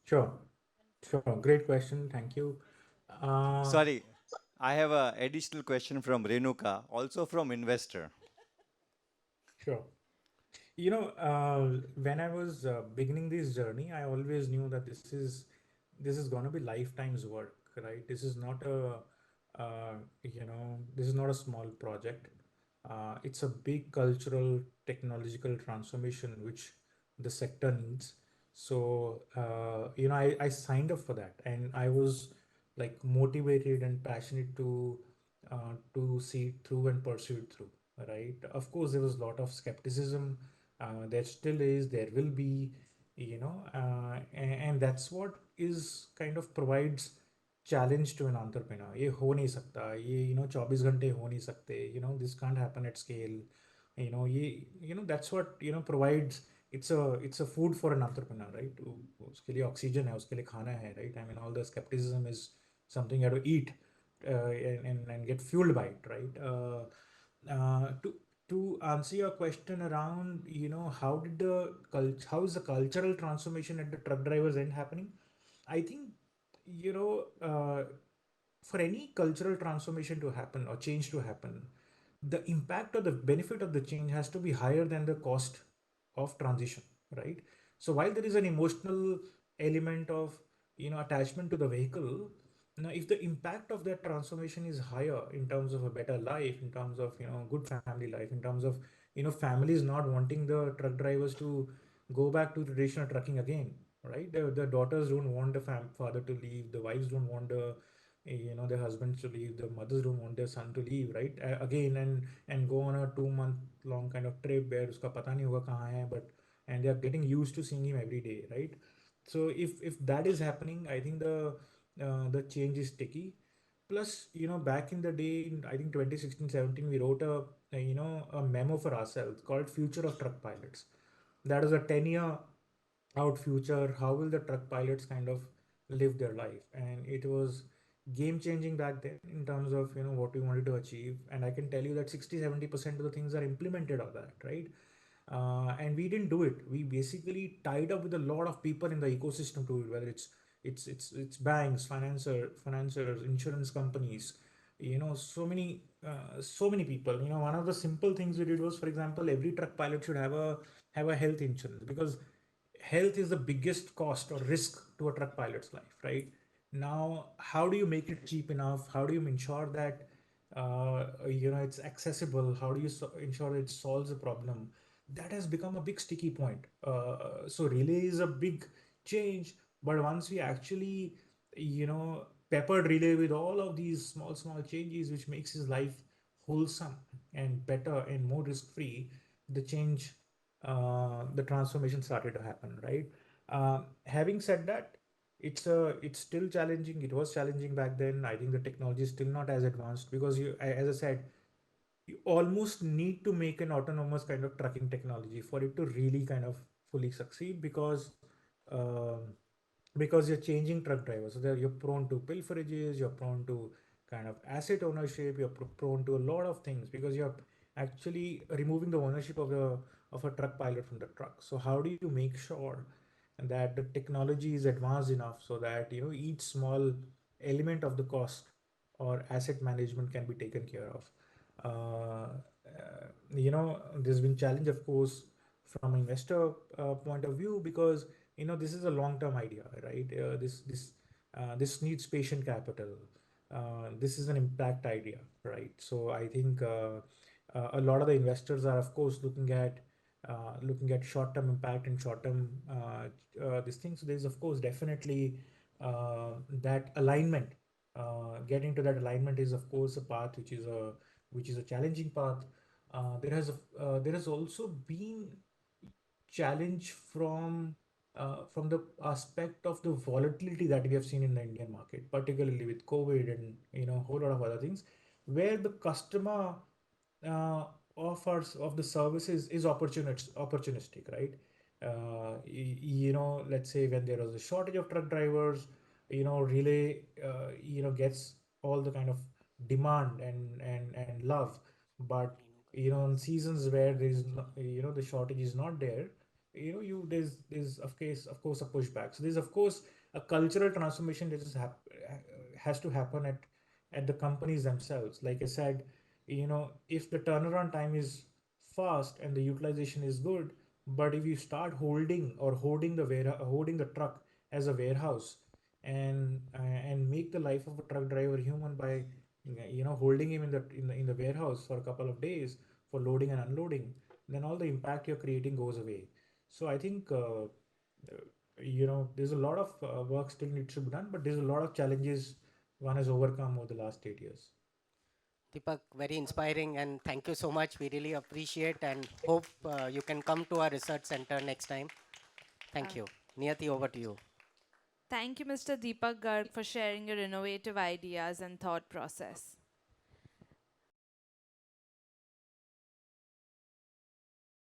Sure, sure. Great question. Thank you. Uh, Sorry, I have a additional question from Renuka, also from investor. sure. When I was beginning this journey, I always knew that this is going to be lifetime's work, right? This is not this is not a small project. It's a big cultural, technological transformation which the sector needs. So, I signed up for that, and I was like motivated and passionate to see it through and pursue it through. Right. Of course, there was a lot of skepticism. There still is. There will be. And that's what is kind of provides challenge to an entrepreneur. ये हो नहीं सकता, ये 24 घंटे हो नहीं सकते, this can't happen at scale. That's what provides. It's a food for an entrepreneur, right? उसके लिए oxygen है, उसके लिए खाना है, right? I mean, all the skepticism is something you have to eat, and get fueled by it, right? To answer your question around, how is the cultural transformation at the truck drivers end happening? I think, you know, uh, for any cultural transformation to happen or change to happen, the impact or the benefit of the change has to be higher than the cost of transition, right? So while there is an emotional element of attachment to the vehicle, now if the impact of that transformation is higher in terms of a better life, in terms of good family life, in terms of families not wanting the truck drivers to go back to traditional trucking again, right? The daughters don't want the father to leave, the wives don't want their husbands to leave, the mothers don't want their son to leave, right? Again, and go on a 2 month long kind of trip where uska pata nahi hoga kahan hai, but and they are getting used to seeing him every day, right? So if that is happening, I think the change is sticky. Plus, back in the day, in I think 2016-17, we wrote a memo for ourselves called Future of Truck Pilots. That is a 10-year out future. How will the truck pilots kind of live their life? And it was game changing back then in terms of what we wanted to achieve. And I can tell you that 60-70% of the things are implemented of that, right? And we didn't do it. We basically tied up with a lot of people in the ecosystem to it, whether it's banks, financiers, insurance companies, so many people. One of the simple things we did was, for example, every truck pilot should have a health insurance, because health is the biggest cost or risk to a truck pilot's life, right? Now, how do you make it cheap enough? How do you ensure that it's accessible? How do you ensure it solves a problem? That has become a big sticky point. So relay is a big change, but once we actually peppered relay with all of these small changes, which makes his life wholesome and better and more risk free, the transformation started to happen, right? Having said that, it's still challenging. It was challenging back then. I think the technology is still not as advanced, because as I said, you almost need to make an autonomous kind of trucking technology for it to really kind of fully succeed, um, because you're changing truck drivers. So you're prone to pilferages, you're prone to kind of asset ownership, you're prone to a lot of things, because you're actually removing the ownership of a truck pilot from the truck. So how do you make sure that the technology is advanced enough so that each small element of the cost or asset management can be taken care of? There's been challenge, of course, from investor point of view, because this is a long term idea, right? This needs patient capital. This is an impact idea, right? So I think a lot of the investors are, of course, looking at short term impact and short term this thing. So there's, of course, definitely that alignment. Getting to that alignment is, of course, a path which is a challenging path. There has also been challenge from the aspect of the volatility that we have seen in the Indian market, particularly with COVID and a whole lot of other things, where the customer uh, offers of the services is opportunistic, right? Let's say when there was a shortage of truck drivers, relay gets all the kind of demand and love, but in seasons where there is the shortage is not there, you there's of course a pushback. So there's, of course, a cultural transformation that has to happen at the companies themselves. Like I said, if the turnaround time is fast and the utilization is good, but if you start holding or holding the truck as a warehouse, and make the life of a truck driver human by holding him in the warehouse for a couple of days for loading and unloading, then all the impact you're creating goes away. So I think there's a lot of work still needs to be done, but there's a lot of challenges one has overcome over the last 8 years. Deepak, very inspiring, and thank you so much. We really appreciate and hope you can come to our research center next time. Uh, Thank you. Niyati, over to you. Thank you, Mr. Deepak Garg, for sharing your innovative ideas and thought process.